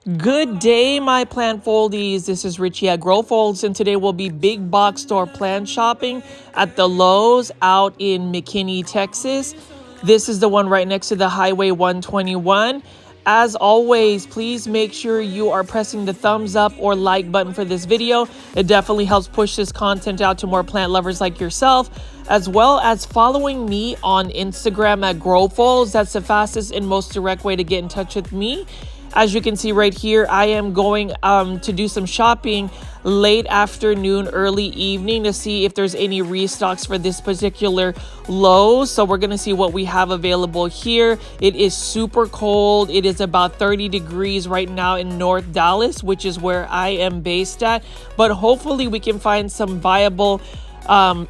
Good day, my plant foldies. This is Richie at Grow Folds, and today we'll be big box store plant shopping at the Lowe's out in McKinney, Texas. This is the one right next to the Highway 121. As always, please make sure you are pressing the thumbs up or like button for this video. It definitely helps push this content out to more plant lovers like yourself, as well as following me on Instagram at Grow Folds. That's the fastest and most direct way to get in touch with me. As you can see right here, I am going to do some shopping late afternoon, early evening to see if there's any restocks for this particular Lowe's. So we're going to see what we have available here. It is super cold. It is about 30 degrees right now in North Dallas, which is where I am based at. But hopefully we can find some viable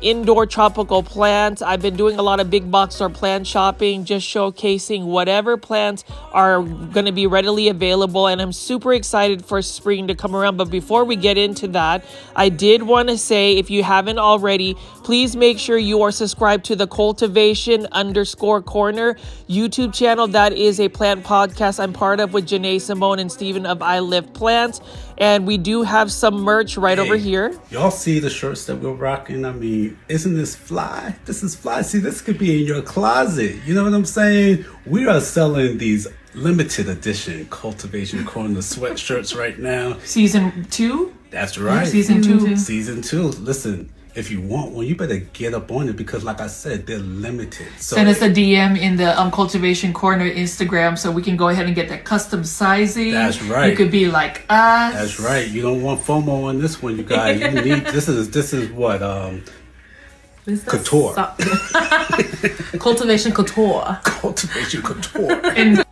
indoor tropical plants. I've been doing a lot of big box store plant shopping, just showcasing whatever plants are going to be readily available, and I'm super excited for spring to come around. But before we get into that, I did want to say, if you haven't already, please make sure you are subscribed to the Cultivation_Corner YouTube channel. That is a plant podcast I'm part of with Janae Simone and Steven of I Live Plants. And we do have some merch right over here. Y'all see the shirts that we're rocking? I mean, isn't this fly? This is fly. See, this could be in your closet. You know what I'm saying? We are selling these limited edition Cultivation Corner sweatshirts right now. Season 2? That's right. Season 2. Season 2. Listen, if you want one, you better get up on it because, like I said, they're limited. So send us a DM in the Cultivation Corner Instagram so we can go ahead and get that custom sizing. That's right. You could be like us. That's right. You don't want FOMO on this one, you guys. You need this is what couture. Cultivation couture. Cultivation couture. And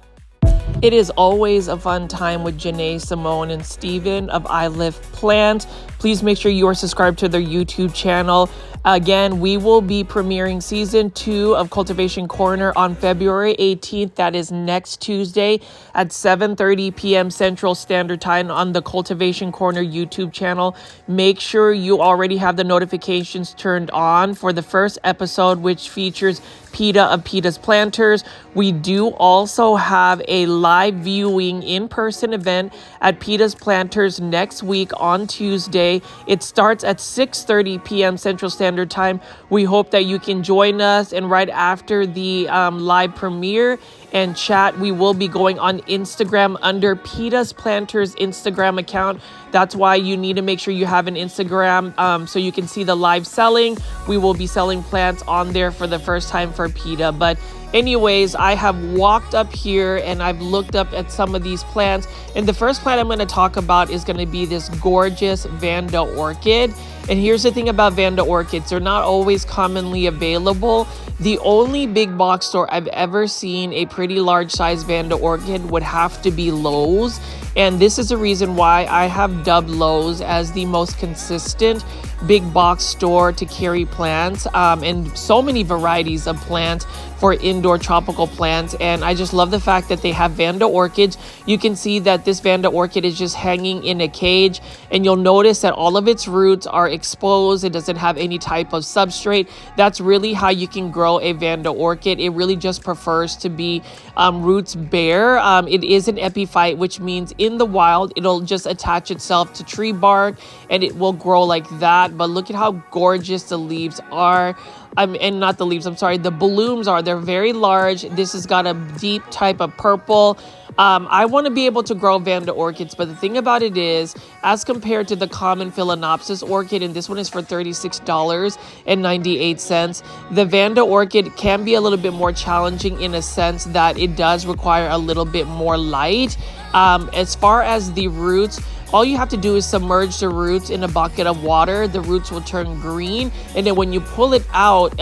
it is always a fun time with Janae Simone and Steven of I Live Plants. Please make sure you are subscribed to their YouTube channel. Again, we will be premiering season 2 of Cultivation Corner on February 18th. That is next Tuesday at 7:30 p.m. Central Standard Time on the Cultivation Corner YouTube channel. Make sure you already have the notifications turned on for the first episode, which features PETA of PETA's Planters. We do also have a live viewing in-person event at PETA's Planters next week on Tuesday. It starts at 6:30 p.m. Central Standard Time. We hope that you can join us, and right after the live premiere and chat, we will be going on Instagram under PETA's Planters Instagram account. That's why you need to make sure you have an Instagram so you can see the live selling. We will be selling plants on there for the first time for PETA. But anyways, I have walked up here and I've looked up at some of these plants. And the first plant I'm going to talk about is going to be this gorgeous Vanda orchid. And here's the thing about Vanda orchids. They're not always commonly available. The only big box store I've ever seen a pretty large size Vanda orchid would have to be Lowe's. And this is the reason why I have dubbed Lowe's as the most consistent big box store to carry plants and so many varieties of plants for indoor tropical plants. And I just love the fact that they have Vanda orchids. You can see that this Vanda orchid is just hanging in a cage, and you'll notice that all of its roots are exposed. It doesn't have any type of substrate. That's really how you can grow a Vanda orchid. It really just prefers to be roots bare. It is an epiphyte, which means in the wild it'll just attach itself to tree bark and it will grow like that. But look at how gorgeous the leaves are. And not the leaves, I'm sorry, the blooms are. They're very large. This has got a deep type of purple. I want to be able to grow Vanda orchids, but the thing about it is, as compared to the common Phalaenopsis orchid, and this one is for $36.98, the Vanda orchid can be a little bit more challenging in a sense that it does require a little bit more light. As far as the roots, all you have to do is submerge the roots in a bucket of water. The roots will turn green, and then when you pull it out,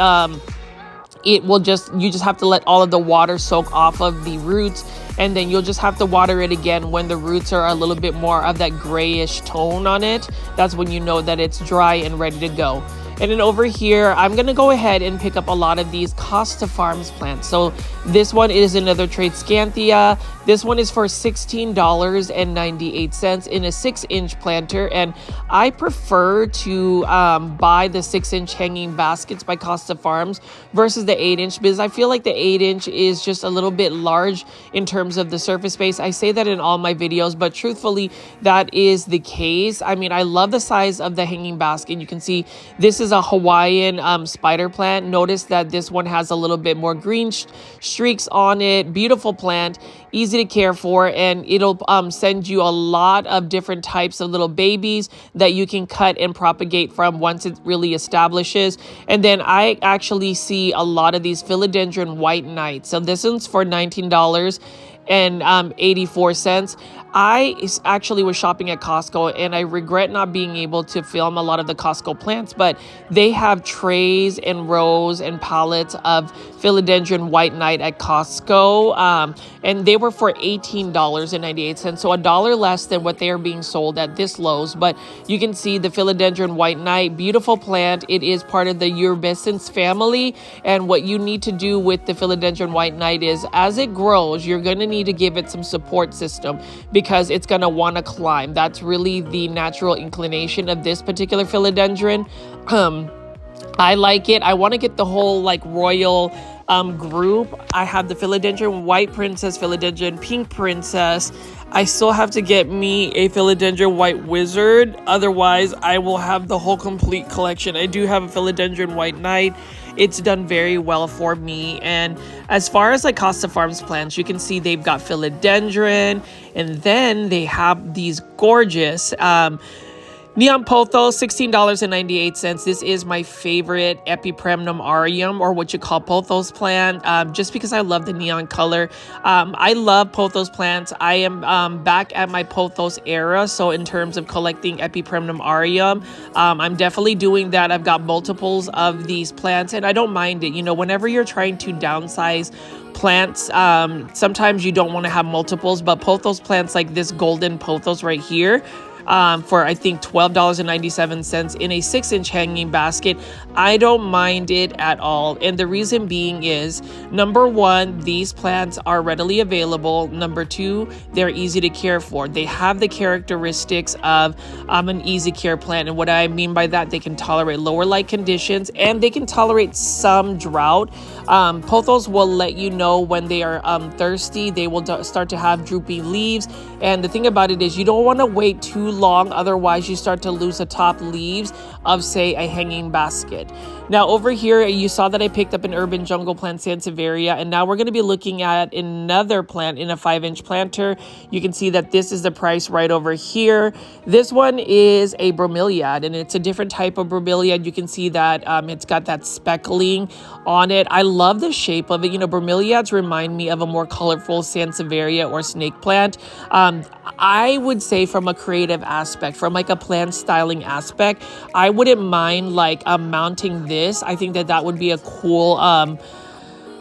you just have to let all of the water soak off of the roots, and then you'll just have to water it again when the roots are a little bit more of that grayish tone on it. That's when you know that it's dry and ready to go. And then over here, I'm gonna go ahead and pick up a lot of these Costa Farms plants. So this one is another trade Scanthia. This one is for $16.98 in a 6-inch planter, and I prefer to buy the 6-inch hanging baskets by Costa Farms versus the 8-inch, because I feel like the 8-inch is just a little bit large in terms of the surface space. I say that in all my videos, but truthfully, that is the case. I mean, I love the size of the hanging basket. You can see this is a Hawaiian spider plant. Notice that this one has a little bit more green streaks on it. Beautiful plant, easy to care for, and it'll send you a lot of different types of little babies that you can cut and propagate from once it really establishes. And then I actually see a lot of these philodendron white knights. So this one's for $19.84. I actually was shopping at Costco, and I regret not being able to film a lot of the Costco plants, but they have trays and rows and pallets of philodendron white knight at Costco, and they were for $18.98, so $1 less than what they are being sold at this Lowe's. But you can see the philodendron white knight, beautiful plant. It is part of the Urbescens family, and what you need to do with the philodendron white knight is, as it grows, you're going to need to give it some support system, because it's going to want to climb. That's really the natural inclination of this particular philodendron. I like it. I want to get the whole like royal group. I have the philodendron white princess, philodendron pink princess. I still have to get me a philodendron white wizard. Otherwise, I will have the whole complete collection. I do have a philodendron white knight. It's done very well for me. And as far as like Costa Farms plants, you can see they've got philodendron, and then they have these gorgeous neon pothos, $16.98. This is my favorite Epipremnum aureum, or what you call pothos plant, just because I love the neon color. I love pothos plants. I am back at my pothos era, so in terms of collecting Epipremnum aureum, I'm definitely doing that. I've got multiples of these plants, and I don't mind it. You know, whenever you're trying to downsize plants, sometimes you don't want to have multiples, but pothos plants like this golden pothos right here, for I think $12.97 in a 6-inch hanging basket, I don't mind it at all. And the reason being is, number one, these plants are readily available. Number two, they're easy to care for. They have the characteristics of an easy care plant. And what I mean by that, they can tolerate lower light conditions, and they can tolerate some drought. Pothos will let you know when they are thirsty. They will start to have droopy leaves. And the thing about it is, you don't want to wait too long, otherwise you start to lose the top leaves of, say, a hanging basket. Now over here, you saw that I picked up an urban jungle plant, Sansevieria, and now we're going to be looking at another plant in a 5-inch planter. You can see that this is the price right over here. This one is a bromeliad, and it's a different type of bromeliad. You can see that it's got that speckling on it. I love the shape of it. You know, bromeliads remind me of a more colorful Sansevieria or snake plant. I would say from a creative aspect, from like a plant styling aspect, I wouldn't mind like mounting this. I think that that would be a cool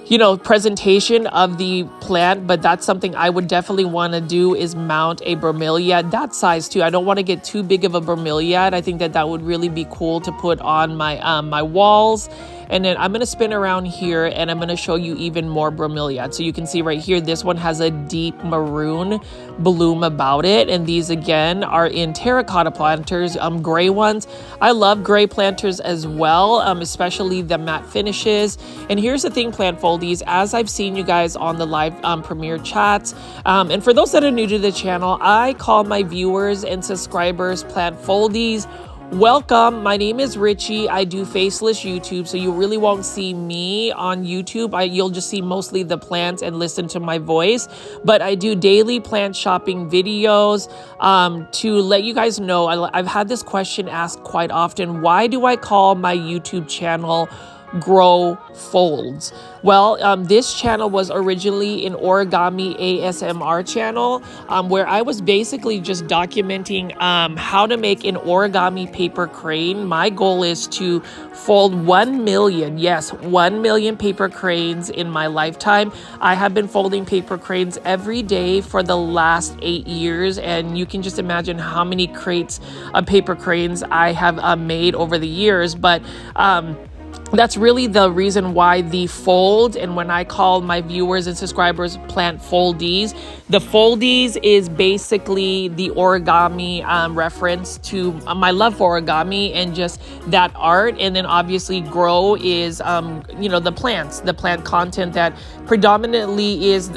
you know, presentation of the plant, but that's something I would definitely want to do, is mount a bromeliad that size too. I don't want to get too big of a bromeliad. I think that that would really be cool to put on my my walls. And then I'm going to spin around here, and I'm going to show you even more bromeliad. So you can see right here, this one has a deep maroon bloom about it. And these again are in terracotta planters, gray ones. I love gray planters as well, especially the matte finishes. And here's the thing, plant foldies, as I've seen you guys on the live premiere chats. And for those that are new to the channel, I call my viewers and subscribers plant foldies. Welcome, my name is Richie. I do faceless YouTube, so you really won't see me on YouTube. You'll just see mostly the plants and listen to my voice. But I do daily plant shopping videos to let you guys know. I've had this question asked quite often. Why do I call my YouTube channel grow, folds. Well, this channel was originally an origami ASMR channel where I was basically just documenting how to make an origami paper crane. My goal is to fold 1 million, yes, 1 million paper cranes in my lifetime. I have been folding paper cranes every day for the last 8 years, and you can just imagine how many crates of paper cranes I have made over the years. But that's really the reason why the fold, and when I call my viewers and subscribers plant foldies, the foldies is basically the origami reference to my love for origami and just that art. And then obviously grow is, the plant content that predominantly is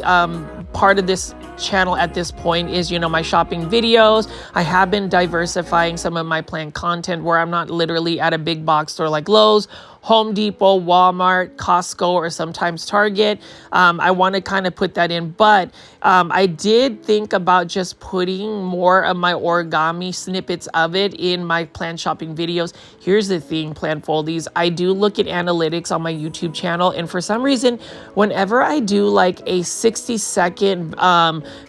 part of this channel at this point is, my shopping videos. I have been diversifying some of my plant content where I'm not literally at a big box store like Lowe's, Home Depot, Walmart, Costco, or sometimes Target. I want to kind of put that in, but I did think about just putting more of my origami snippets of it in my plant shopping videos. Here's the thing, plant foldies. I do look at analytics on my YouTube channel, and for some reason, whenever I do like a 60-second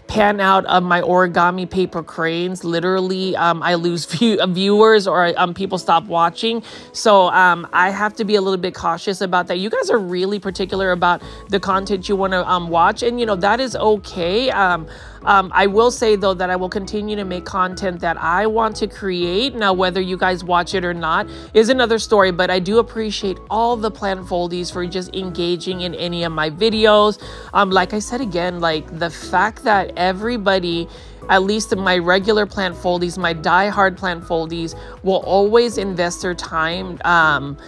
pan out of my origami paper cranes, literally I lose viewers or people stop watching. So I have to be a little bit cautious about that. You guys are really particular about the content you want to watch, and that is okay. I will say though that I will continue to make content that I want to create. Now, whether you guys watch it or not is another story, but I do appreciate all the plant foldies for just engaging in any of my videos. Like I said again, like the fact that everybody, at least in my regular plant foldies, my die-hard plant foldies, will always invest their time on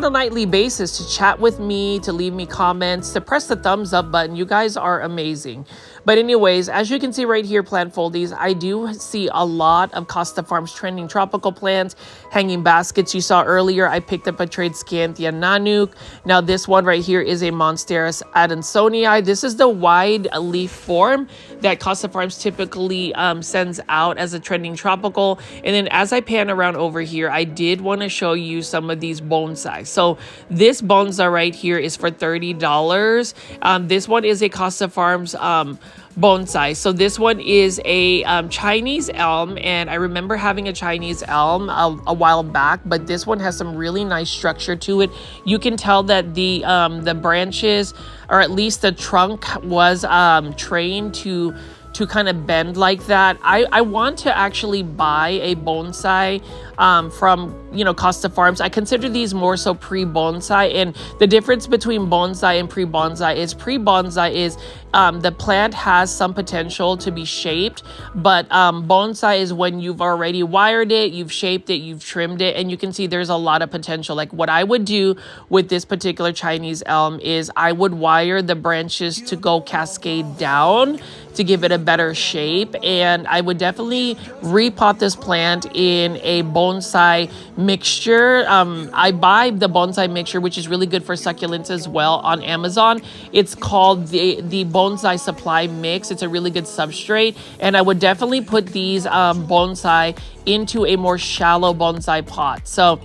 a nightly basis to chat with me, to leave me comments, to press the thumbs up button. You guys are amazing. But anyways, as you can see right here, plant foldies, I do see a lot of Costa Farms trending tropical plants, hanging baskets. You saw earlier, I picked up a trade Scanthia Nanook. Now this one right here is a Monsteris Adansonii. This is the wide leaf form that Costa Farms typically sends out as a trending tropical. And then as I pan around over here, I did want to show you some of these bonsai. So this bonsai right here is for $30. This one is a Costa Farms bonsai. So this one is a Chinese elm, and I remember having a Chinese elm a while back, but this one has some really nice structure to it. You can tell that the branches, or at least the trunk, was trained to kind of bend like that. I want to actually buy a bonsai from Costa Farms. I consider these more so pre-bonsai, and the difference between bonsai and pre-bonsai is the plant has some potential to be shaped, but bonsai is when you've already wired it, you've shaped it, you've trimmed it, and you can see there's a lot of potential. Like what I would do with this particular Chinese elm is I would wire the branches to go cascade down to give it a better shape, and I would definitely repot this plant in a bonsai mixture. I buy the bonsai mixture, which is really good for succulents as well, on Amazon. It's called the bonsai supply mix. It's a really good substrate, and I would definitely put these bonsai into a more shallow bonsai pot. So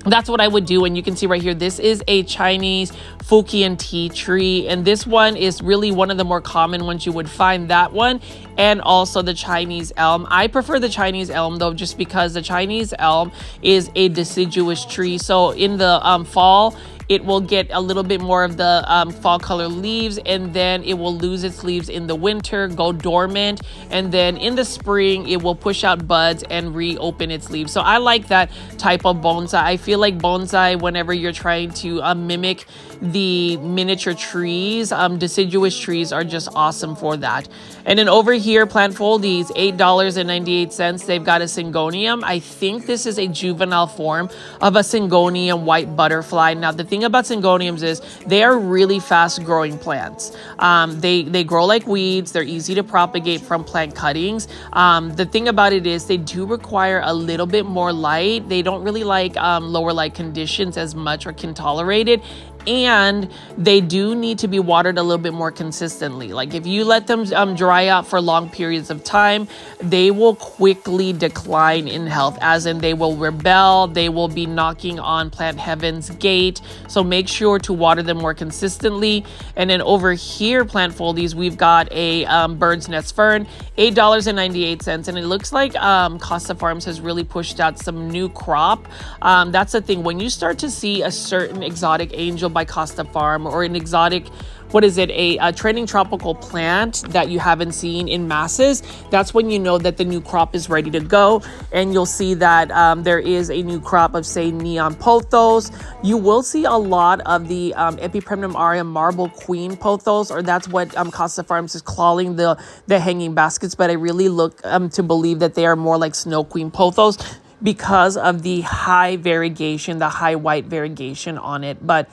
that's what I would do. And you can see right here, this is a Chinese Fujian tea tree, and this one is really one of the more common ones. You would find that one and also the Chinese elm. I prefer the Chinese elm though, just because the Chinese elm is a deciduous tree. So in the fall, it will get a little bit more of the fall color leaves, and then it will lose its leaves in the winter, go dormant, and then in the spring it will push out buds and reopen its leaves. So I like that type of bonsai. I feel like bonsai, whenever you're trying to mimic the miniature trees, deciduous trees are just awesome for that. And then over here, plant foldies, $8.98. They've got a Syngonium. I think this is a juvenile form of a Syngonium white butterfly. Now the thing about Syngoniums is they are really fast growing plants. They grow like weeds. They're easy to propagate from plant cuttings. The thing about it is they do require a little bit more light. They don't really like lower light conditions as much, or can tolerate it. And they do need to be watered a little bit more consistently. Like if you let them dry out for long periods of time, they will quickly decline in health, as in they will rebel, they will be knocking on plant heaven's gate. So make sure to water them more consistently. And then over here, plant foldies, we've got a bird's nest fern, $8.98. And it looks like Costa Farms has really pushed out some new crop. That's the thing. When you start to see a certain exotic angel by Costa Farm, or an exotic, a trending tropical plant that you haven't seen in masses, that's when you know that the new crop is ready to go. And you'll see that there is a new crop of, say, neon pothos. You will see a lot of the Epipremnum aureum marble queen pothos, or that's what Costa Farms is calling the hanging baskets. But I really look to believe that they are more like snow queen pothos because of the high variegation, the high white variegation on it. But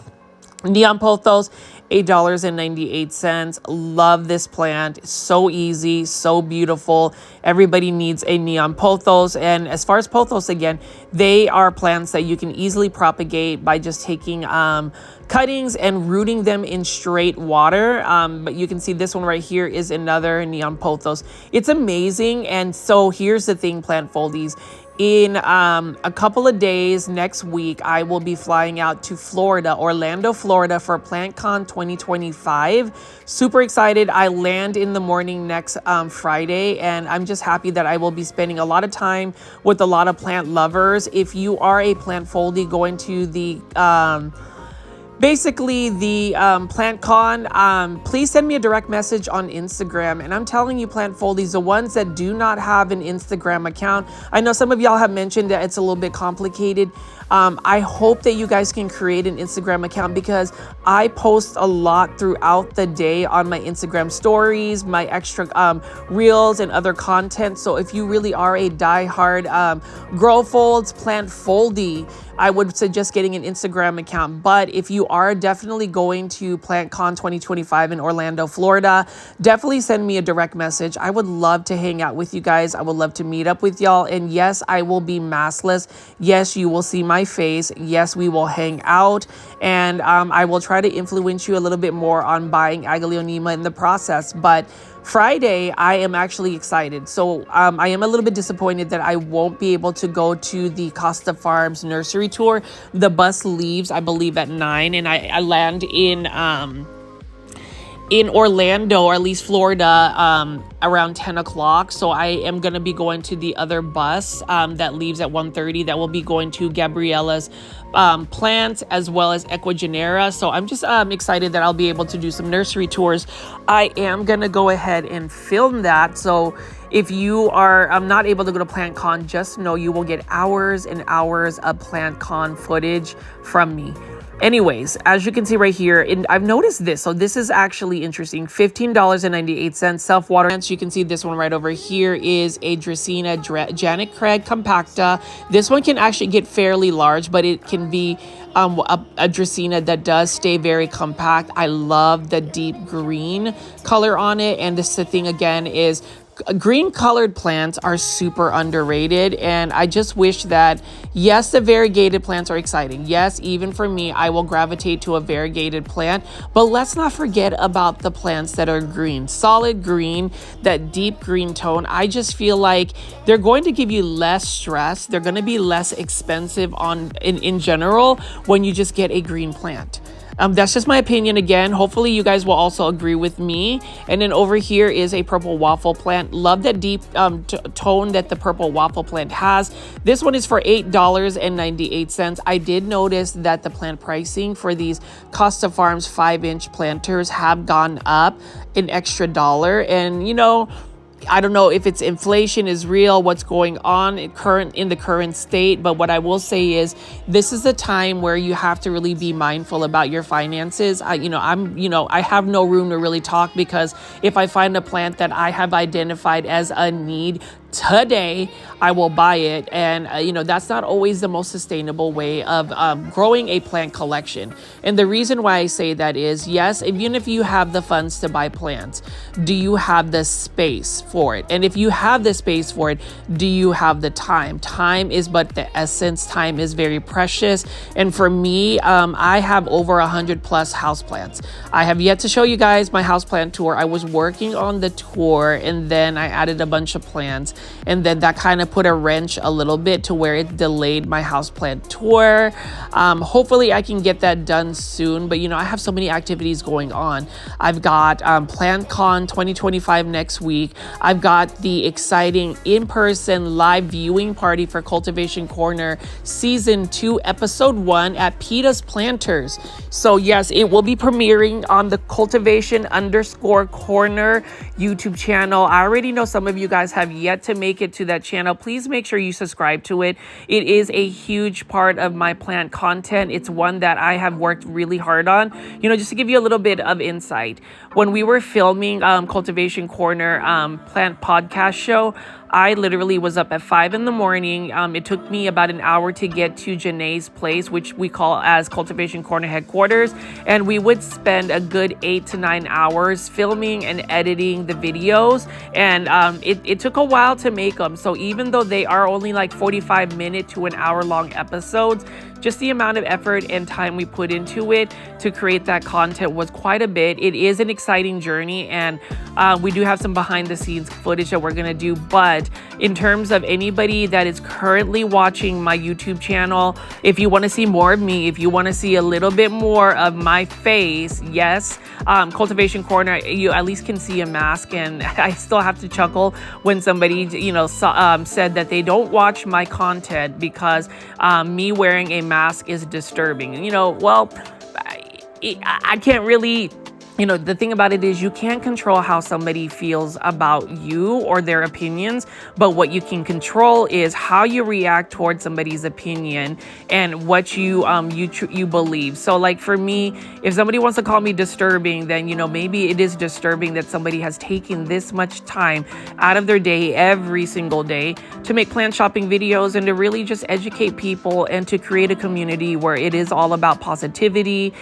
neon pothos, $8.98. Love this plant. So easy, so beautiful. Everybody needs a neon pothos. And as far as pothos, again, they are plants that you can easily propagate by just taking cuttings and rooting them in straight water. But you can see this one right here is another neon pothos. It's amazing. And so here's the thing, plant foldies. In a couple of days, next week, I will be flying out to Florida, Orlando, Florida for PlantCon 2025. Super excited. I land in the morning next Friday, and I'm just happy that I will be spending a lot of time with a lot of plant lovers. If you are a plant foldie going to the PlantCon, please send me a direct message on Instagram. And I'm telling you, plant foldies, the ones that do not have an Instagram account, I know some of y'all have mentioned that it's a little bit complicated. I hope that you guys can create an Instagram account, because I post a lot throughout the day on my Instagram stories, my extra reels and other content. So if you really are a diehard grow folds plant foldie, I would suggest getting an Instagram account. But if you are definitely going to PlantCon 2025 in Orlando, Florida, definitely send me a direct message. I would love to hang out with you guys. I would love to meet up with y'all. And yes, I will be maskless. Yes, you will see my face. Yes, we will hang out. And I will try to influence you a little bit more on buying Aglaonema in the process. But Friday, I am actually excited. So I am a little bit disappointed that I won't be able to go to the Costa Farms nursery tour. The bus leaves, I believe, at 9, and I land in Orlando, or at least Florida, around 10 o'clock. So I am going to be going to the other bus that leaves at 1:30 that will be going to Gabriella's plants as well as Equigenera. So I'm just excited that I'll be able to do some nursery tours. I am going to go ahead and film that. So if you are not able to go to PlantCon, just know you will get hours and hours of PlantCon footage from me. Anyways, as you can see right here, and I've noticed this. So this is actually interesting. $15.98 self-water. You can see this one right over here is a Dracaena Janet Craig Compacta. This one can actually get fairly large, but it can be a Dracaena that does stay very compact. I love the deep green color on it. And this, the thing again, is green colored plants are super underrated, and I just wish that, yes, the variegated plants are exciting. Yes, even for me, I will gravitate to a variegated plant, but let's not forget about the plants that are green, solid green, that deep green tone. I just feel like they're going to give you less stress. They're going to be less expensive in general when you just get a green plant. That's just my opinion again. Hopefully you guys will also agree with me. And then over here is a purple waffle plant. Love that deep tone that the purple waffle plant has. This one is for $8.98. I did notice that the plant pricing for these Costa Farms 5-inch planters have gone up an extra $1. And you know, I don't know if it's inflation is real, what's going on in the current state. But what I will say is this is a time where you have to really be mindful about your finances. I have no room to really talk, because if I find a plant that I have identified as a need, today, I will buy it. And, that's not always the most sustainable way of growing a plant collection. And the reason why I say that is, yes, even if you have the funds to buy plants, do you have the space for it? And if you have the space for it, do you have the time? Time is but the essence. Time is very precious. And for me, I have over 100 plus houseplants. I have yet to show you guys my houseplant tour. I was working on the tour and then I added a bunch of plants. And then that kind of put a wrench a little bit to where it delayed my houseplant tour. Hopefully I can get that done soon. But, I have so many activities going on. I've got PlantCon 2025 next week. I've got the exciting in-person live viewing party for Cultivation Corner Season 2, Episode 1 at PETA's Planters. So yes, it will be premiering on the Cultivation_Corner YouTube channel. I already know some of you guys have yet to make it to that channel. Please make sure you subscribe to it. It is a huge part of my plant content. It's one that I have worked really hard on. Just to give you a little bit of insight. When we were filming Cultivation Corner plant podcast show, I literally was up at 5 a.m. It took me about an hour to get to Janae's place, which we call as Cultivation Corner headquarters. And we would spend a good 8 to 9 hours filming and editing the videos. And it took a while to make them. So even though they are only like 45-minute to an hour long episodes, just the amount of effort and time we put into it to create that content was quite a bit. It is an exciting journey, and we do have some behind the scenes footage that we're gonna do. But in terms of anybody that is currently watching my YouTube channel, if you wanna see more of me, if you wanna see a little bit more of my face, yes, Cultivation Corner, you at least can see a mask. And I still have to chuckle when somebody, said that they don't watch my content because me wearing a mask is disturbing. I can't really. The thing about it is you can't control how somebody feels about you or their opinions, but what you can control is how you react towards somebody's opinion and what you believe. So like for me, if somebody wants to call me disturbing, then maybe it is disturbing that somebody has taken this much time out of their day every single day to make plant shopping videos and to really just educate people and to create a community where it is all about positivity,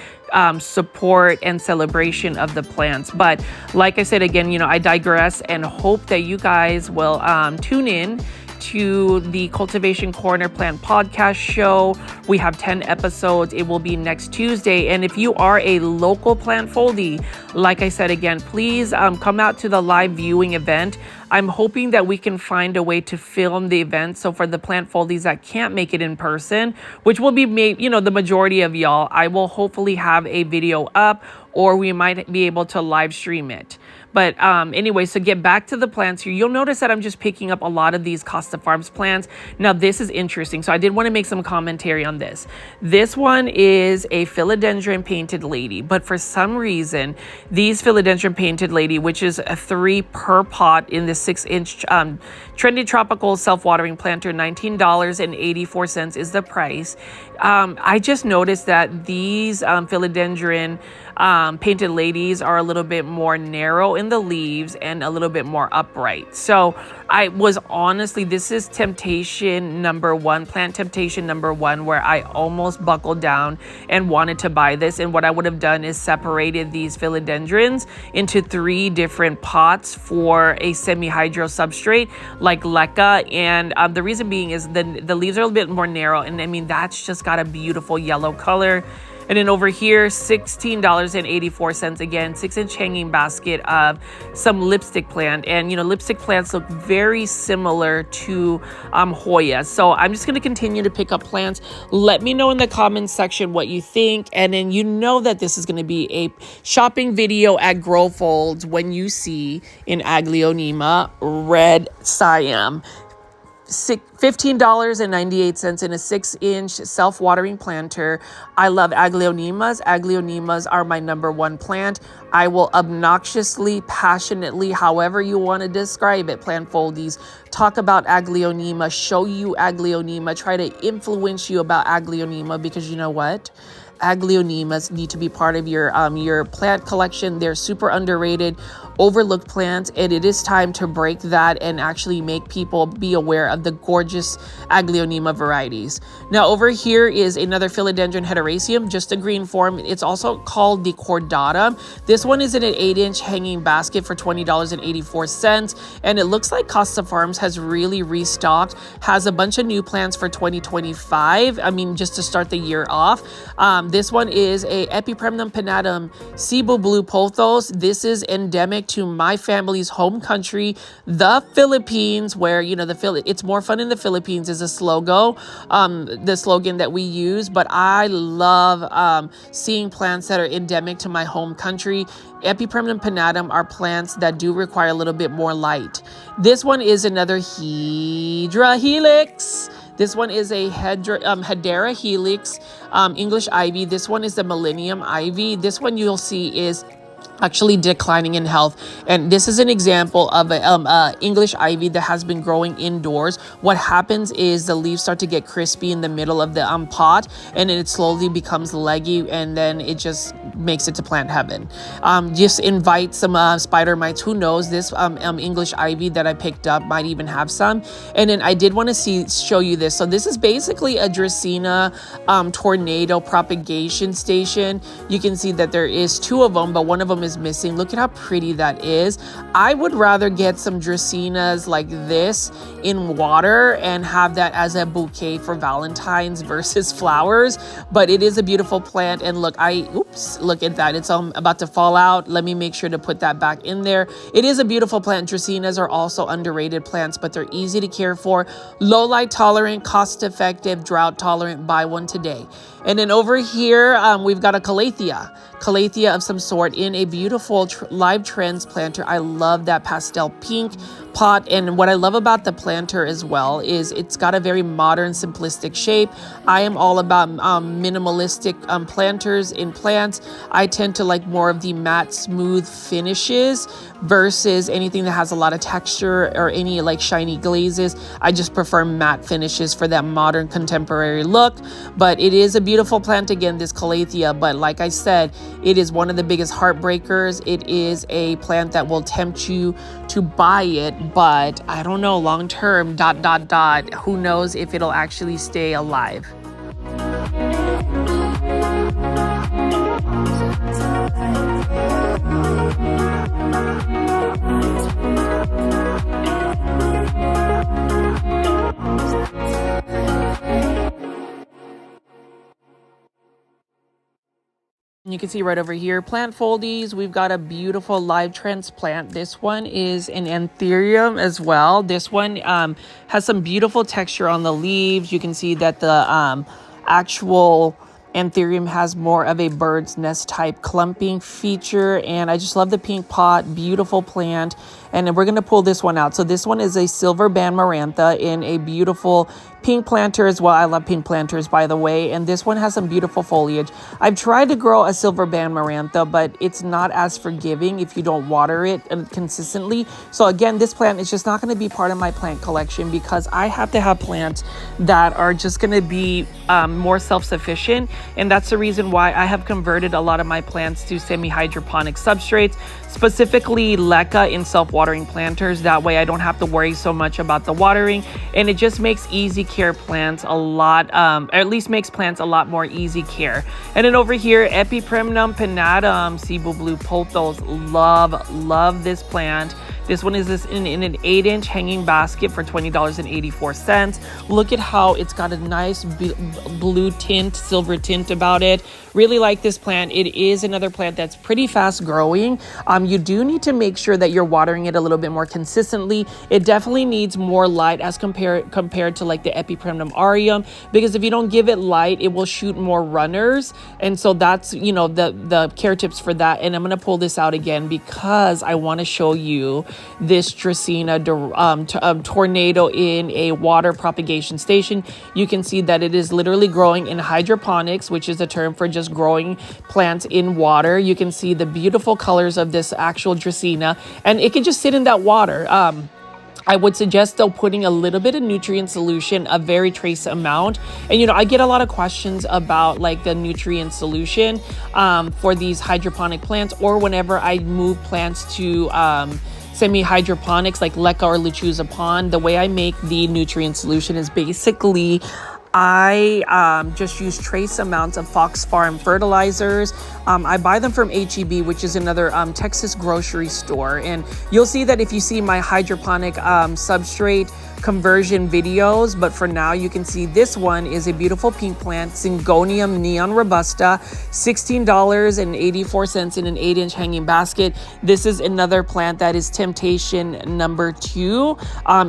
support, and celebration of the plants. But like I said, again, I digress and hope that you guys will tune in to the Cultivation Corner Plant Podcast Show. We have 10 episodes. It will be next Tuesday. And if you are a local plant foldie, like I said, again, please come out to the live viewing event. I'm hoping that we can find a way to film the event. So for the plant foldies that can't make it in person, which will be the majority of y'all, I will hopefully have a video up, or we might be able to live stream it. But anyway, so get back to the plants here. You'll notice that I'm just picking up a lot of these Costa Farms plants. Now, this is interesting. So I did want to make some commentary on this. This one is a philodendron painted lady. But for some reason, these philodendron painted lady, which is a 3 per pot in the 6-inch trendy tropical self-watering planter, $19.84 is the price. I just noticed that these philodendron painted ladies are a little bit more narrow in the leaves and a little bit more upright. So I was honestly, this is temptation number 1, plant temptation number 1, where I almost buckled down and wanted to buy this. And what I would have done is separated these philodendrons into 3 different pots for a semi-hydro substrate like leca. And the reason being is the leaves are a little bit more narrow. And I mean, that's just got a beautiful yellow color. And then over here, $16.84, again, 6-inch hanging basket of some lipstick plant. And, lipstick plants look very similar to Hoya. So I'm just going to continue to pick up plants. Let me know in the comments section what you think. And then that this is going to be a shopping video at Grow Folds when you see in Aglaonema Red Siam. $15.98 in a 6-inch self-watering planter. I love Aglaonemas. Aglaonemas are my number 1 plant. I will obnoxiously, passionately, however you want to describe it, plant foldies, talk about Aglaonema, show you Aglaonema, try to influence you about Aglaonema, because you know what? Aglaonemas need to be part of your plant collection. They're super underrated, overlooked plants, and it is time to break that and actually make people be aware of the gorgeous Aglaonema varieties. Now over here is another Philodendron Hederaceum, just a green form. It's also called the Cordata. This one is in an 8-inch hanging basket for $20.84, and it looks like Costa Farms has really restocked, has a bunch of new plants for 2025. I mean, just to start the year off. This one is a Epipremnum pinnatum Cebu Blue Pothos. This is endemic to my family's home country, the Philippines, where, you know, it's more fun in the Philippines is a slogan, the slogan that we use. But I love seeing plants that are endemic to my home country. Epipremnum pinnatum are plants that do require a little bit more light. This one is another Hedera helix. This one is a Hedera helix English ivy. This one is the Millennium ivy. This one you'll see is actually declining in health, and this is an example of a English ivy that has been growing indoors. What happens is the leaves start to get crispy in the middle of the pot, and it slowly becomes leggy, and then it just makes it to plant heaven. Just invite some spider mites. Who knows, this English ivy that I picked up might even have some. And then I did want to show you this. So this is basically a Dracaena tornado propagation station. You can see that there is 2 of them, but one of them is missing. Look at how pretty that is. I would rather get some Dracaenas like this in water and have that as a bouquet for Valentine's versus flowers, but it is a beautiful plant. And look, look at that. It's about to fall out. Let me make sure to put that back in there. It is a beautiful plant. Dracaenas are also underrated plants, but they're easy to care for, low light tolerant, cost effective, drought tolerant. Buy one today. And then over here, we've got a Calathea of some sort in a beautiful live transplanter. I love that pastel pink pot. And what I love about the planter as well is it's got a very modern, simplistic shape. I am all about minimalistic planters in plants. I tend to like more of the matte, smooth finishes versus anything that has a lot of texture or any like shiny glazes. I just prefer matte finishes for that modern, contemporary look. But it is a beautiful plant, again, this Calathea. But like I said, it is one of the biggest heartbreakers. It is a plant that will tempt you to buy it, but I don't know, long term, ... Who knows if it'll actually stay alive. You can see right over here, plant foldies. We've got a beautiful live transplant. This one is an anthurium as well. This one has some beautiful texture on the leaves. You can see that the actual anthurium has more of a bird's nest type clumping feature, and I just love the pink pot. Beautiful plant. And then we're going to pull this one out. So this one is a silver band marantha in a beautiful pink planter as well. I love pink planters, by the way. And this one has some beautiful foliage. I've tried to grow a silver band marantha, but it's not as forgiving if you don't water it consistently. So again, this plant is just not going to be part of my plant collection because I have to have plants that are just going to be more self-sufficient. And that's the reason why I have converted a lot of my plants to semi-hydroponic substrates, specifically LECA in self-watering planters. That way I don't have to worry so much about the watering, and it just makes easy care plants a lot, or at least makes plants a lot more easy care. And then over here, Epipremnum pinnatum Cebu Blue Pothos. Love this plant. This one is in an 8-inch hanging basket for $20.84. Look at how it's got a nice blue tint, silver tint about it. Really like this plant. It is another plant that's pretty fast growing. You do need to make sure that you're watering it a little bit more consistently. It definitely needs more light as compared to like the Epipremnum aureum, because if you don't give it light, it will shoot more runners. And so that's, you know, the care tips for that. And I'm going to pull this out again because I want to show you this Dracaena tornado in a water propagation station. You can see that it is literally growing in hydroponics, which is a term for just growing plants in water. You can see the beautiful colors of this actual Dracaena, and it can just sit in that water. I would suggest though putting a little bit of nutrient solution, a very trace amount. And I get a lot of questions about like the nutrient solution for these hydroponic plants, or whenever I move plants to semi-hydroponics like Leca or Lechuza Pond. The way I make the nutrient solution is basically I just use trace amounts of Fox Farm fertilizers. I buy them from HEB, which is another Texas grocery store. And you'll see that if you see my hydroponic substrate conversion videos, but for now you can see this one is a beautiful pink plant, Syngonium neon robusta, $16.84 in an 8-inch hanging basket. This is another plant that is temptation number 2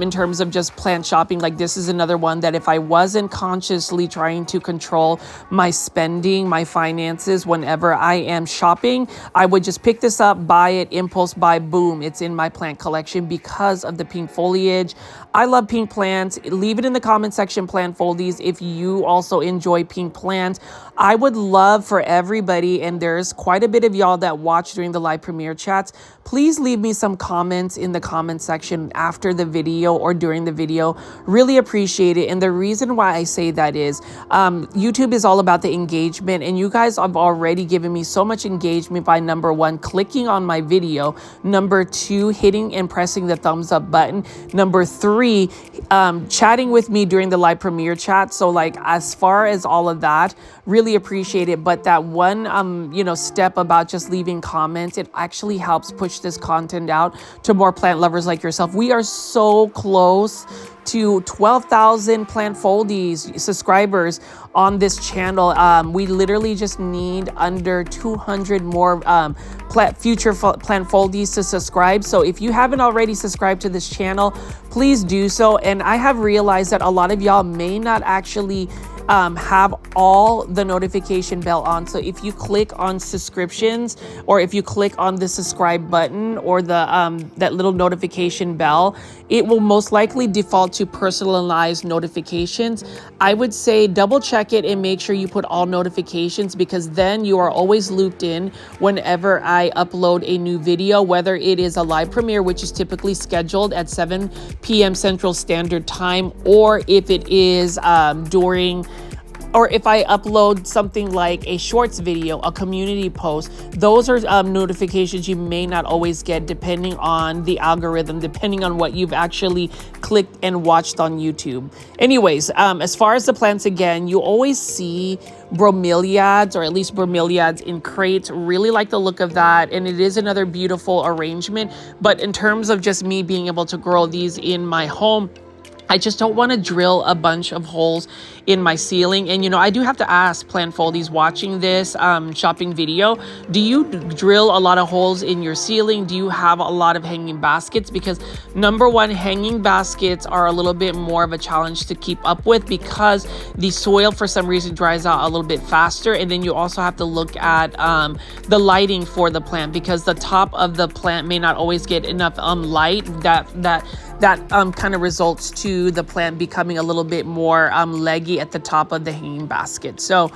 in terms of just plant shopping. Like, this is another one that if I wasn't consciously trying to control my spending, my finances whenever I am shopping, I would just pick this up, buy it, impulse buy, boom, it's in my plant collection because of the pink foliage. I love pink plants. Leave it in the comment section, plant foldies, if you also enjoy pink plants. I would love for everybody, and there's quite a bit of y'all that watch during the live premiere chats, please leave me some comments in the comment section after the video or during the video. Really appreciate it. And the reason why I say that is YouTube is all about the engagement, and you guys have already given me so much engagement by, number 1, clicking on my video, number 2, hitting and pressing the thumbs up button, number 3, chatting with me during the live premiere chat. So like, as far as all of that, really appreciate it. But that one step about just leaving comments, it actually helps push this content out to more plant lovers like yourself. We are so close to 12,000 plant foldies subscribers on this channel. We literally just need under 200 more future plant foldies to subscribe. So if you haven't already subscribed to this channel, please do so. And I have realized that a lot of y'all may not actually have all the notification bell on. So if you click on subscriptions, or if you click on the subscribe button or the that little notification bell, it will most likely default to personalized notifications. I would say double check it and make sure you put all notifications, because then you are always looped in whenever I upload a new video, whether it is a live premiere, which is typically scheduled at 7 p.m. Central Standard Time, or if it is or if I upload something like a shorts video, a community post. Those are notifications you may not always get depending on the algorithm, depending on what you've actually clicked and watched on YouTube. Anyways, as far as the plants, again, you always see bromeliads, or at least bromeliads in crates. Really like the look of that, and it is another beautiful arrangement. But in terms of just me being able to grow these in my home, I just don't want to drill a bunch of holes in my ceiling. And, I do have to ask plant foldies watching this shopping video, do you drill a lot of holes in your ceiling? Do you have a lot of hanging baskets? Because number 1, hanging baskets are a little bit more of a challenge to keep up with, because the soil for some reason dries out a little bit faster. And then you also have to look at the lighting for the plant, because the top of the plant may not always get enough light that kind of results to the plant becoming a little bit more leggy at the top of the hanging basket. So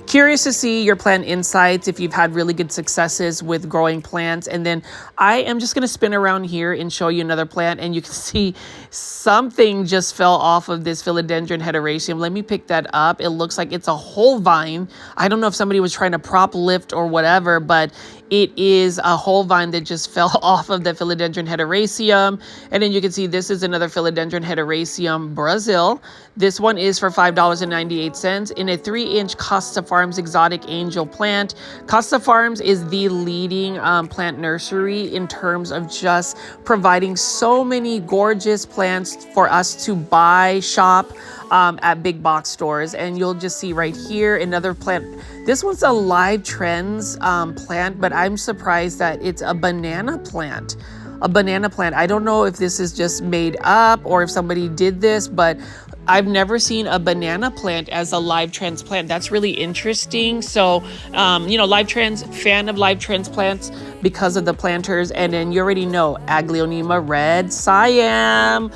curious to see your plant insights, if you've had really good successes with growing plants. And then I am just going to spin around here and show you another plant, and you can see something just fell off of this philodendron heteroecium. Let me pick that up. It looks like it's a whole vine. I don't know if somebody was trying to prop lift or whatever, but it is a whole vine that just fell off of the philodendron heteroecium. And then you can see this is another philodendron heteroecium Brazil. This one is for $5.98 in a 3-inch Costa Farms exotic angel plant. Costa Farms is the leading plant nursery in terms of just providing so many gorgeous plants for us to buy, shop at big box stores. And you'll just see right here another plant. This one's a Live Trends plant, but I'm surprised that it's a banana plant. A banana plant. I don't know if this is just made up or if somebody did this, but I've never seen a banana plant as a Live Trends plant. That's really interesting. So, Live Trends, fan of Live Trends plants because of the planters. And then you already know Aglaonema red Siam.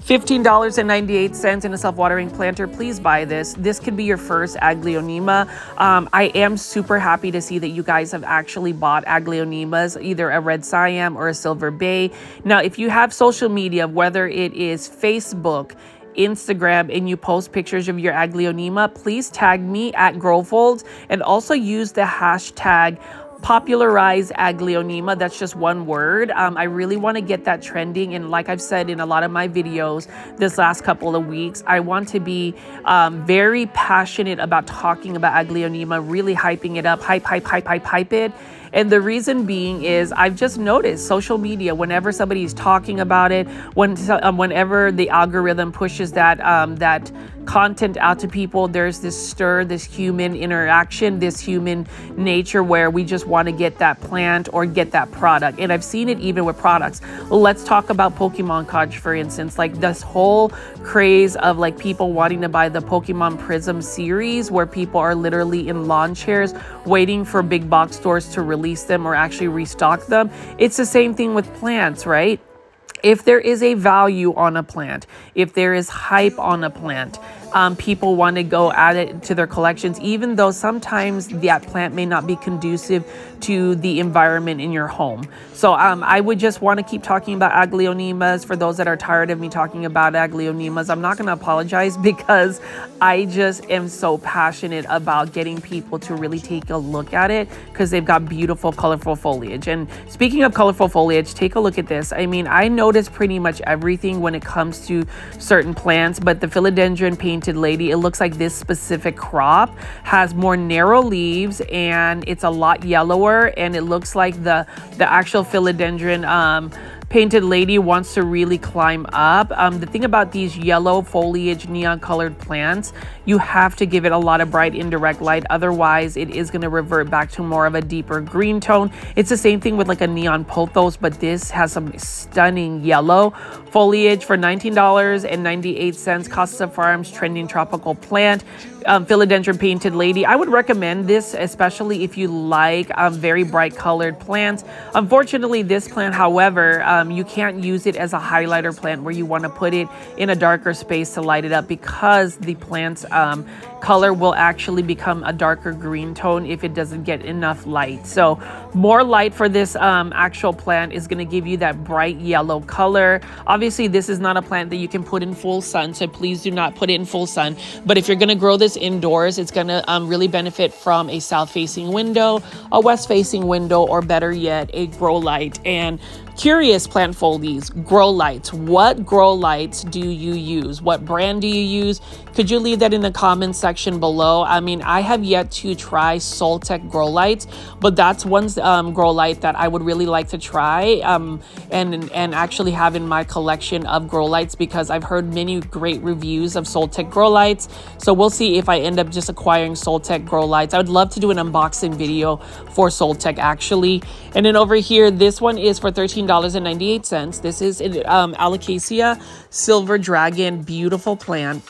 $15.98 in a self-watering planter. Please buy this. This could be your first Aglaonema. I am super happy to see that you guys have actually bought Aglaonemas, either a red Siam or a silver bay. Now, if you have social media, whether it is Facebook, Instagram, and you post pictures of your Aglaonema, please tag me at Growfolds and also use the hashtag popularize Aglaonema. That's just one word. I really want to get that trending. And like I've said in a lot of my videos this last couple of weeks, I want to be very passionate about talking about Aglaonema, really hyping it up, hype it. And the reason being is I've just noticed social media, whenever somebody's talking about it, whenever the algorithm pushes that content out to people, there's this human interaction, this human nature where we just want to get that plant or get that product. And I've seen it even with products. Let's talk about Pokemon cards, for instance, like this whole craze of like people wanting to buy the Pokemon Prism series, where people are literally in lawn chairs waiting for big box stores to release them or actually restock them. It's the same thing with plants, right? If there is a value on a plant, if there is hype on a plant, people want to go add it to their collections, even though sometimes that plant may not be conducive to the environment in your home. So I would just want to keep talking about Aglaonemas. For those that are tired of me talking about Aglaonemas, I'm not going to apologize, because I just am so passionate about getting people to really take a look at it, because they've got beautiful, colorful foliage. And speaking of colorful foliage, take a look at this. I mean, I notice pretty much everything when it comes to certain plants, but the philodendron painted lady, it looks like this specific crop has more narrow leaves and it's a lot yellower, and it looks like the actual philodendron painted lady wants to really climb up. The thing about these yellow foliage neon colored plants, you have to give it a lot of bright indirect light, otherwise it is going to revert back to more of a deeper green tone. It's the same thing with like a neon pothos, but this has some stunning yellow foliage. For $19.98, Costa Farms trending tropical plant, philodendron painted lady. I would recommend this, especially if you like very bright colored plants. Unfortunately, this plant, however, you can't use it as a highlighter plant where you want to put it in a darker space to light it up, because the plant's color will actually become a darker green tone if it doesn't get enough light. So more light for this actual plant is going to give you that bright yellow color. Obviously, this is not a plant that you can put in full sun, so please do not put it in full sun. But if you're going to grow this indoors, it's going to really benefit from a south-facing window, a west-facing window, or better yet, a grow light. And curious plant foldies, grow lights. What grow lights do you use? What brand do you use? Could you leave that in the comments section below? I mean, I have yet to try Soltech grow lights, but that's one grow light that I would really like to try and actually have in my collection of grow lights, because I've heard many great reviews of Soltech grow lights. So we'll see if I end up just acquiring Soltech grow lights. I would love to do an unboxing video for Soltech actually. And then over here, this one is for $13.98. This is an Alocasia Silver Dragon, beautiful plant.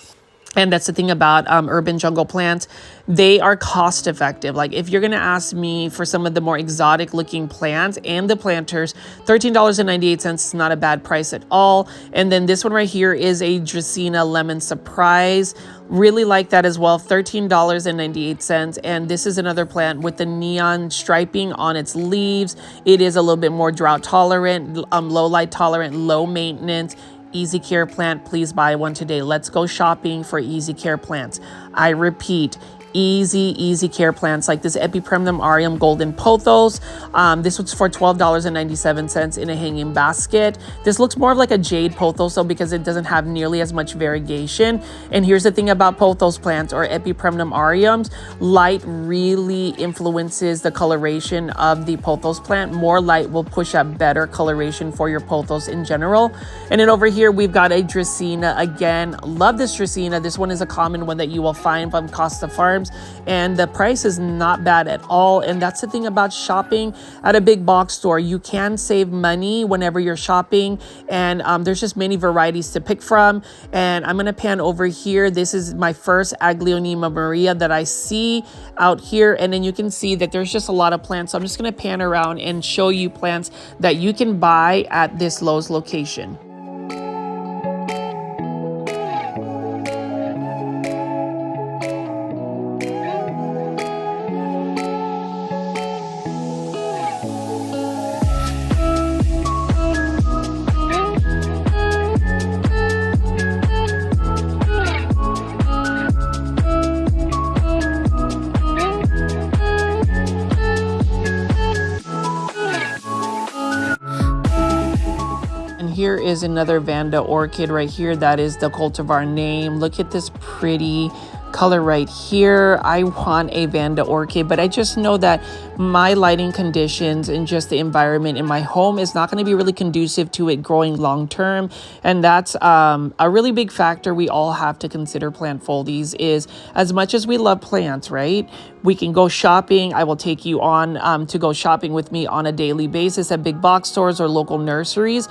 And that's the thing about urban jungle plants. They are cost effective. Like if you're going to ask me for some of the more exotic looking plants and the planters, $13.98 is not a bad price at all. And then this one right here is a Dracaena Lemon Surprise. Really like that as well, $13.98. And this is another plant with the neon striping on its leaves. It is a little bit more drought tolerant, low light tolerant, low maintenance. Easy care plant. Please buy one today. Let's go shopping for easy care plants. I repeat, easy care plants like this Epipremnum aureum golden pothos. This was for $12.97 in a hanging basket. This looks more of like a jade pothos, though, because it doesn't have nearly as much variegation. And here's the thing about pothos plants or Epipremnum aureums: light really influences the coloration of the pothos plant. More light will push up better coloration for your pothos in general. And then over here we've got a Dracaena. Again, love this Dracaena. This one is a common one that you will find from Costa Farms, and the price is not bad at all. And that's the thing about shopping at a big box store. You can save money whenever you're shopping, and there's just many varieties to pick from. And I'm going to pan over here. This is my first Aglaonema Maria that I see out here, and then you can see that there's just a lot of plants. So I'm just going to pan around and show you plants that you can buy at this Lowe's location. is another Vanda orchid right here. That is the cultivar name. Look at this pretty color right here. I want a Vanda orchid, but I just know that my lighting conditions and just the environment in my home is not going to be really conducive to it growing long term. And that's a really big factor we all have to consider plant foldies is as much as we love plants, right? We can go shopping. I will take you on to go shopping with me on a daily basis at big box stores or local nurseries.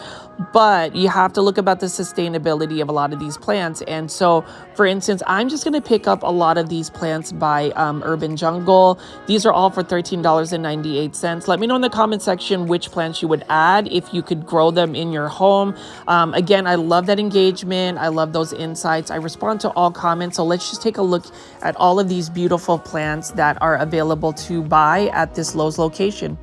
But you have to look about the sustainability of a lot of these plants. And so, for instance, I'm just going to pick up a lot of these plants by Urban Jungle. These are all for $13.98. Let me know in the comment section which plants you would add if you could grow them in your home. Again, I love that engagement. I love those insights. I respond to all comments. So let's just take a look at all of these beautiful plants that are available to buy at this Lowe's location.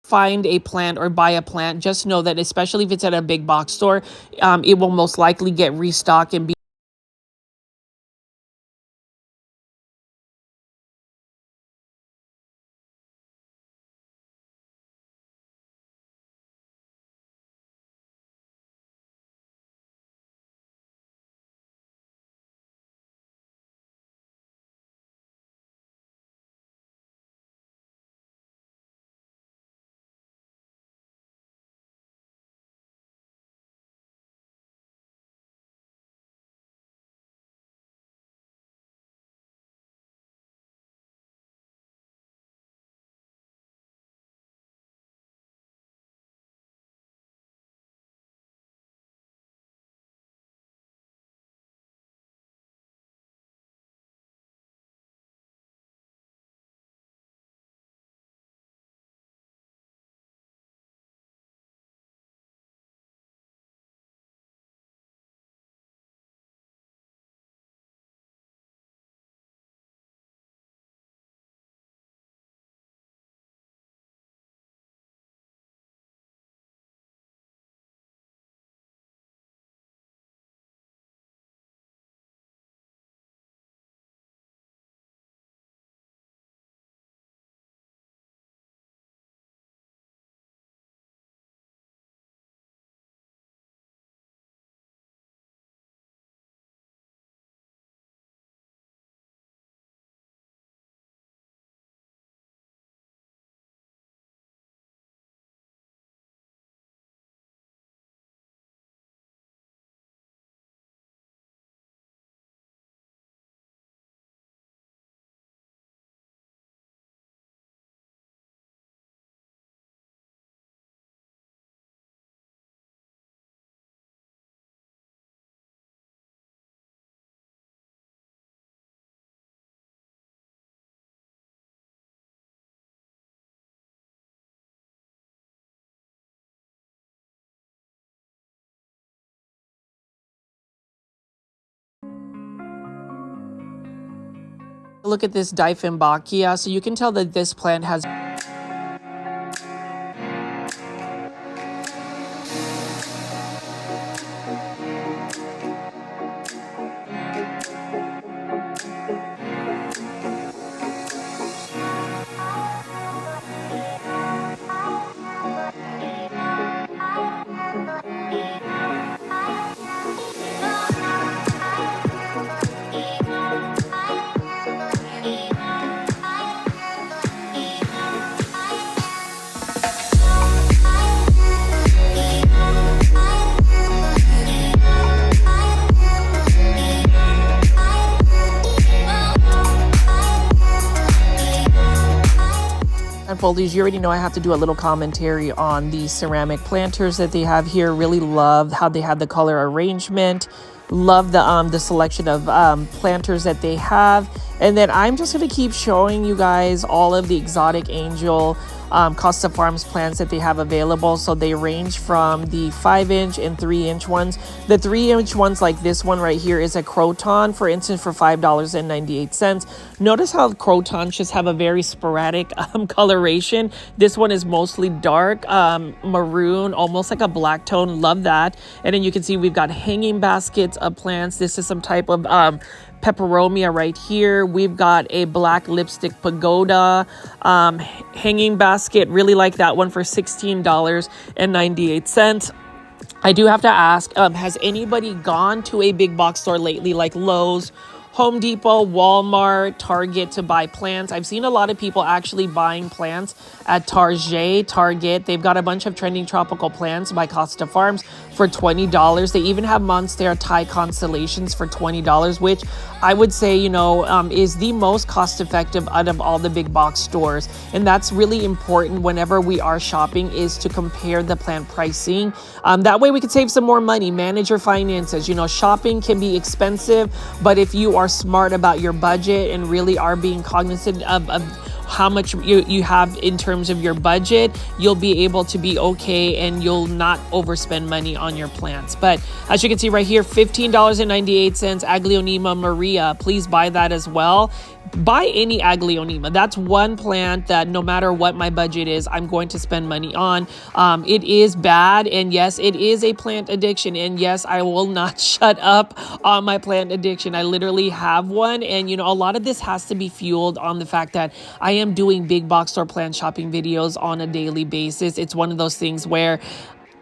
Find a plant or buy a plant, just know that especially if it's at a big box store, it will most likely get restocked and be Look at this Dieffenbachia. So you can tell that this plant has Foldies. You already know I have to do a little commentary on the ceramic planters that they have here. Really love how they have the color arrangement. Love the selection of planters that they have. And then I'm just going to keep showing you guys all of the exotic angel Costa Farms plants that they have available. So they range from the 5-inch and 3-inch ones. The 3-inch ones, like this one right here, is a croton, for instance, for $5.98. Notice how crotons just have a very sporadic coloration. This one is mostly dark maroon, almost like a black tone. Love that. And then you can see we've got hanging baskets of plants. This is some type of peperomia right here. We've got a black lipstick pagoda hanging basket. Really like that one for $16.98. I do have to ask, has anybody gone to a big box store lately, like Lowe's, Home Depot, Walmart, Target, to buy plants? I've seen a lot of people actually buying plants at Target. They've got a bunch of trending tropical plants by Costa Farms for $20. They even have Monstera Thai constellations for $20, which I would say, is the most cost effective out of all the big box stores. And that's really important whenever we are shopping, is to compare the plant pricing. That way we could save some more money, manage your finances. Shopping can be expensive, but if you are smart about your budget and really are being cognizant of how much you have in terms of your budget, you'll be able to be okay and you'll not overspend money on your plants. But as you can see right here, $15.98, Aglaonema Maria. Please buy that as well. Buy any Aglaonema. That's one plant that no matter what my budget is, I'm going to spend money on. It is bad, and yes, it is a plant addiction, and yes, I will not shut up on my plant addiction. I literally have one, and a lot of this has to be fueled on the fact that I am doing big box store plant shopping videos on a daily basis. It's one of those things where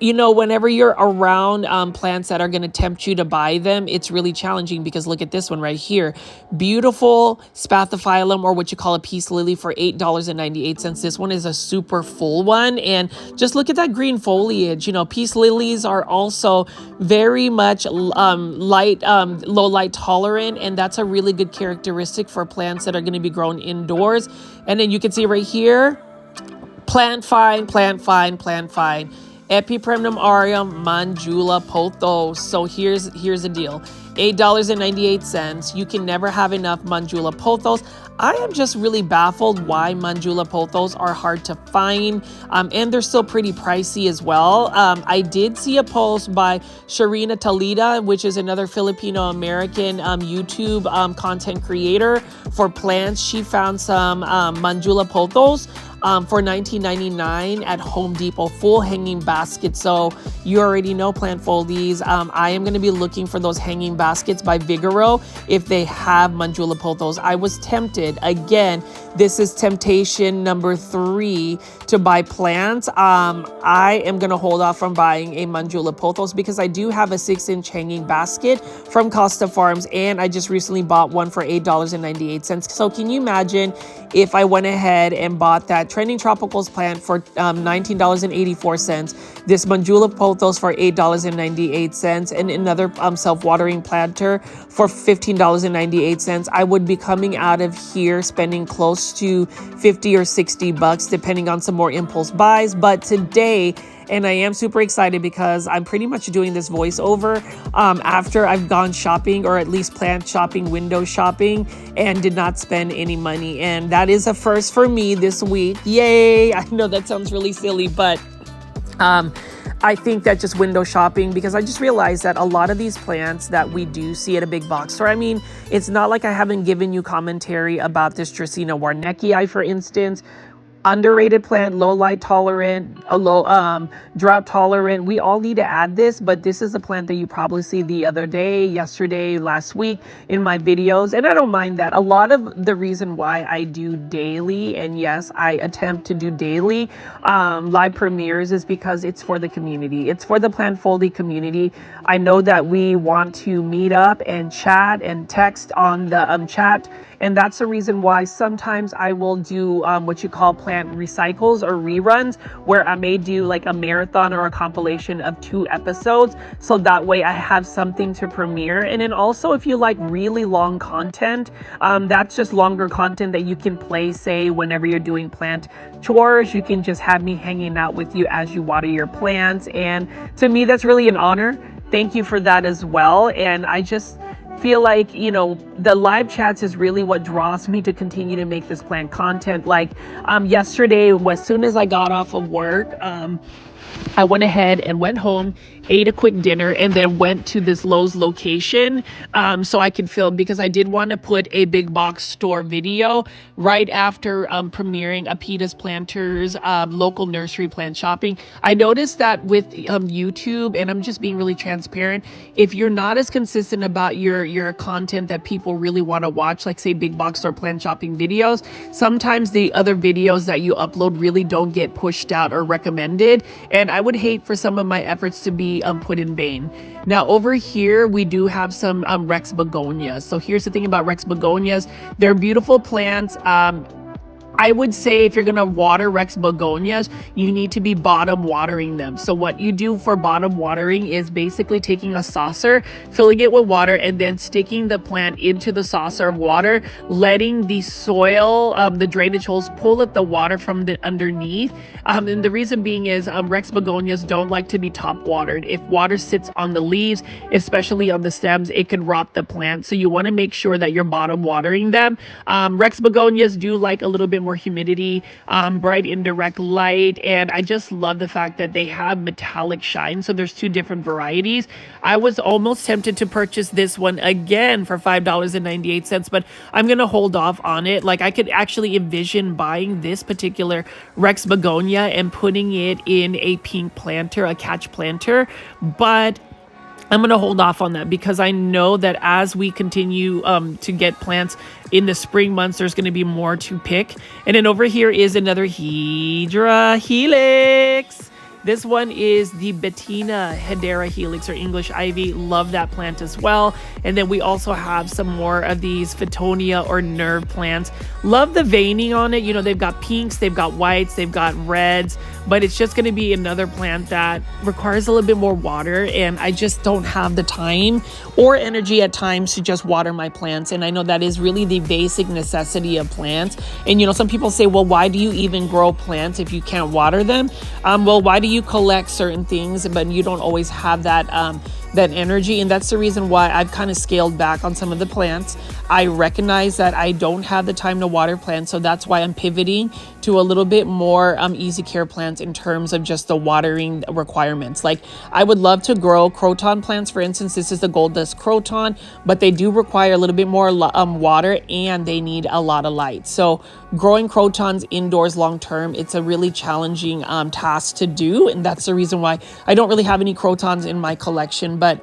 whenever you're around plants that are going to tempt you to buy them, it's really challenging, because look at this one right here. Beautiful Spathiphyllum, or what you call a peace lily, for $8.98. This one is a super full one. And just look at that green foliage. Peace lilies are also very much low light tolerant. And that's a really good characteristic for plants that are going to be grown indoors. And then you can see right here, plant fine. Epipremnum aureum Manjula pothos. So here's the deal. $8.98. You can never have enough Manjula pothos. I am just really baffled why Manjula pothos are hard to find, and they're still pretty pricey as well. I did see a post by Sharina Talida, which is another Filipino-American YouTube content creator for plants. She found some Manjula pothos for $19.99 at Home Depot, full hanging basket. So you already know, plant foldies, I am going to be looking for those hanging baskets by Vigoro if they have Manjula pothos. I was tempted. Again, this is temptation number 3 to buy plants. I am going to hold off from buying a Manjula pothos because I do have a 6-inch hanging basket from Costa Farms, and I just recently bought one for $8.98. So can you imagine if I went ahead and bought that trending tropicals plant for $19.84, this Manjula pothos for $8.98, and another self-watering planter for $15.98, I would be coming out of here spending close to $50 or $60, depending on some more impulse buys. But today, and I am super excited because I'm pretty much doing this voiceover after I've gone shopping, or at least plant shopping, window shopping, and did not spend any money. And that is a first for me this week. Yay! I know that sounds really silly, but I think that just window shopping, because I just realized that a lot of these plants that we do see at a big box store, I mean, it's not like I haven't given you commentary about this Dracaena warneckii, for instance. Underrated plant, low light tolerant, a low drought tolerant. We all need to add this, but this is a plant that you probably see the other day, yesterday, last week in my videos, and I don't mind that. A lot of the reason why I do daily, and yes, I attempt to do daily live premieres, is because it's for the community. It's for the plant foldy community. I know that we want to meet up and chat and text on the chat. And that's the reason why sometimes I will do what you call plant recycles or reruns, where I may do like a marathon or a compilation of 2 episodes. So that way I have something to premiere. And then also, if you like really long content, that's just longer content that you can play, say, whenever you're doing plant chores. You can just have me hanging out with you as you water your plants. And to me, that's really an honor. Thank you for that as well. And I just feel like, you know, the live chats is really what draws me to continue to make this plant content. Like yesterday, as soon as I got off of work, I went ahead and went home, ate a quick dinner, and then went to this Lowe's location so I could film, because I did want to put a big box store video right after premiering Apita's Planters local nursery plant shopping. I noticed that with YouTube, and I'm just being really transparent, if you're not as consistent about your content that people really want to watch, like say big box store plant shopping videos, sometimes the other videos that you upload really don't get pushed out or recommended. And I would hate for some of my efforts to be put in vain. Now over here, we do have some Rex begonias. So here's the thing about Rex begonias. They're beautiful plants. I would say if you're going to water Rex begonias, you need to be bottom watering them. So what you do for bottom watering is basically taking a saucer, filling it with water, and then sticking the plant into the saucer of water, letting the soil, the drainage holes, pull up the water from the underneath. And the reason being is Rex begonias don't like to be top watered. If water sits on the leaves, especially on the stems, it can rot the plant. So you want to make sure that you're bottom watering them. Rex begonias do like a little bit more humidity, bright indirect light, and I just love the fact that they have metallic shine. So there's 2 different varieties. I was almost tempted to purchase this one again for $5.98, but I'm gonna hold off on it. Like I could actually envision buying this particular Rex begonia and putting it in a pink planter, a catch planter, but I'm going to hold off on that, because I know that as we continue to get plants in the spring months, there's going to be more to pick. And then over here is another Hydra Helix. This one is the Bettina Hedera Helix, or English Ivy. Love that plant as well. And then we also have some more of these Fittonia or nerve plants. Love the veining on it. You know, they've got pinks, they've got whites, they've got reds, but it's just going to be another plant that requires a little bit more water. And I just don't have the time or energy at times to just water my plants. And I know that is really the basic necessity of plants. And, you know, some people say, well, why do you even grow plants if you can't water them? Well, why do you collect certain things, but you don't always have that that energy? And that's the reason why I've kind of scaled back on some of the plants. I recognize that I don't have the time to water plants, so that's why I'm pivoting to a little bit more easy care plants in terms of just the watering requirements. Like I would love to grow croton plants, for instance. This is the gold dust croton, but they do require a little bit more water, and they need a lot of light. So growing crotons indoors long term, it's a really challenging task to do, and that's the reason why I don't really have any crotons in my collection. But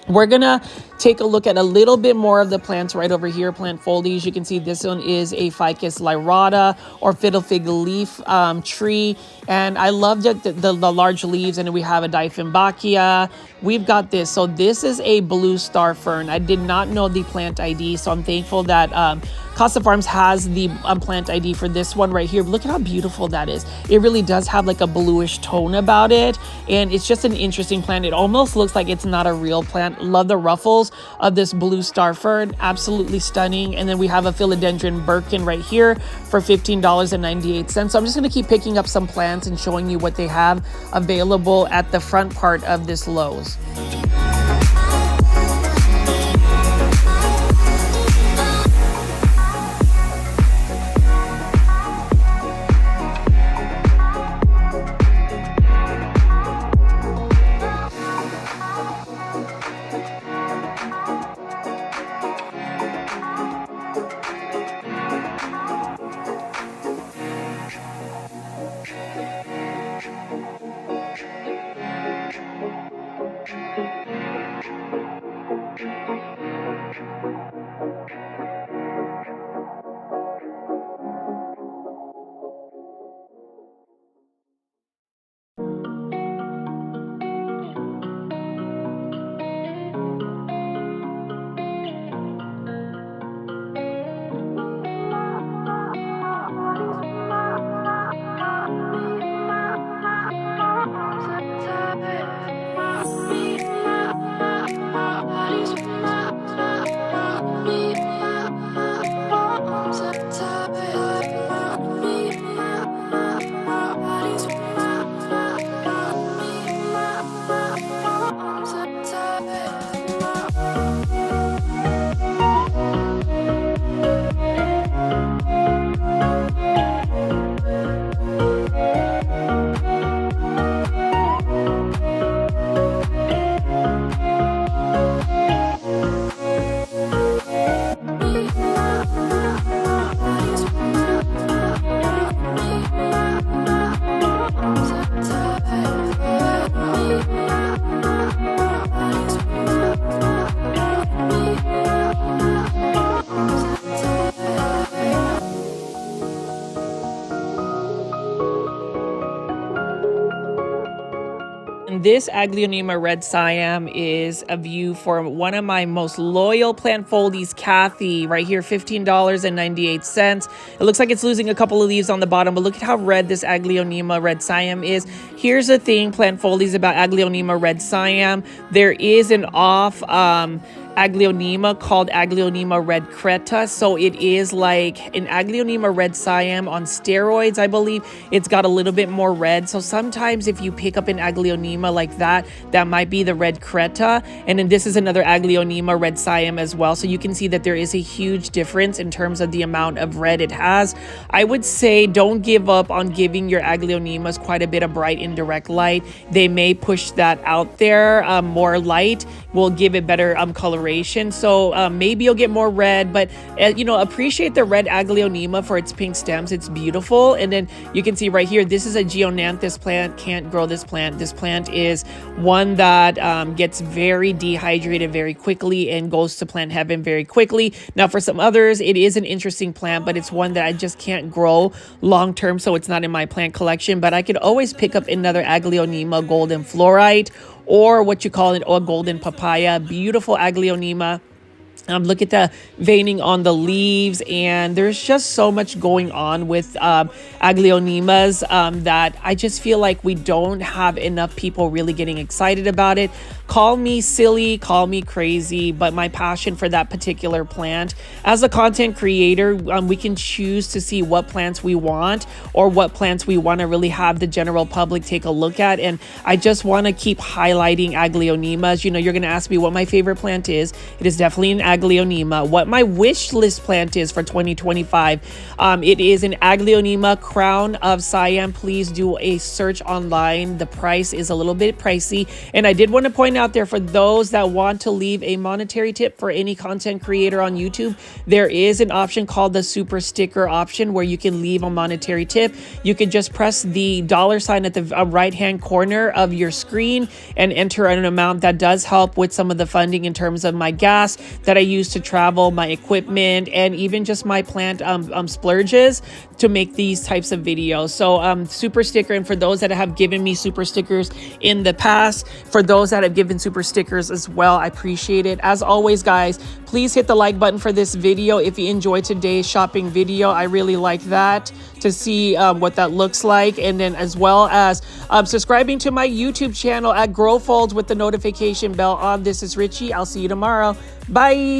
we're gonna take a look at a little bit more of the plants right over here, plant foldies. You can see this one is a Ficus lyrata or fiddle fig leaf tree, and I love the large leaves. And we have a Dieffenbachia. We've got this. So this is a blue star fern. I did not know the plant ID, so I'm thankful that Costa Farms has the plant ID for this one right here. Look at how beautiful that is. It really does have like a bluish tone about it, and it's just an interesting plant. It almost looks like it's not a real plant. Love the ruffles of this blue star fern, absolutely stunning. And then we have a philodendron Birkin right here for $15.98. So I'm just going to keep picking up some plants and showing you what they have available at the front part of this Lowe's. And this Aglaonema Red Siam is a view for one of my most loyal plant foldies, Kathy, right here, $15.98. It looks like it's losing a couple of leaves on the bottom, but look at how red this Aglaonema Red Siam is. Here's the thing, plant foldies, about Aglaonema Red Siam. There is an off Aglaonema called Aglaonema Red Creta, so it is like an Aglaonema Red Siam on steroids, I believe. It's got a little bit more red, so sometimes if you pick up an Aglaonema like that, that might be the Red Creta. And then this is another Aglaonema Red Siam as well, so you can see that there is a huge difference in terms of the amount of red it has. I would say don't give up on giving your Aglaonemas quite a bit of bright indirect light. They may push that out there. More light will give it better coloration, so maybe you'll get more red, but you know, appreciate the red Aglaonema for its pink stems. It's beautiful. And then you can see right here, this is a Geonanthus plant. Can't grow this plant. This plant is one that gets very dehydrated very quickly and goes to plant heaven very quickly. Now for some others, it is an interesting plant, but it's one that I just can't grow long term, so it's not in my plant collection. But I could always pick up another Aglaonema Golden Fluorite, or what you call it, or golden papaya. Beautiful Aglaonema. Look at the veining on the leaves, and there's just so much going on with Aglaonemas that I just feel like we don't have enough people really getting excited about it. Call me silly, call me crazy, but my passion for that particular plant, as a content creator, we can choose to see what plants we want or what plants we want to really have the general public take a look at. And I just want to keep highlighting Aglaonemas. You know, you're going to ask me what my favorite plant is. It is definitely an Aglaonema. What my wish list plant is for 2025, it is an Aglaonema Crown of Siam. Please do a search online. The price is a little bit pricey, and I did want to point out there, for those that want to leave a monetary tip for any content creator on YouTube, there is an option called the super sticker option where you can leave a monetary tip. You can just press the $sign at the right hand corner of your screen and enter an amount that does help with some of the funding in terms of my gas that I use to travel, my equipment, and even just my plant splurges to make these types of videos. So super sticker, and for those that have given me super stickers in the past, for those that have given super stickers as well, I appreciate it. As always, guys, please hit the like button for this video if you enjoyed today's shopping video. I really like that, to see what that looks like, and then as well as subscribing to my YouTube channel at Grow Folds with the notification bell on. This is Richie. I'll see you tomorrow. Bye.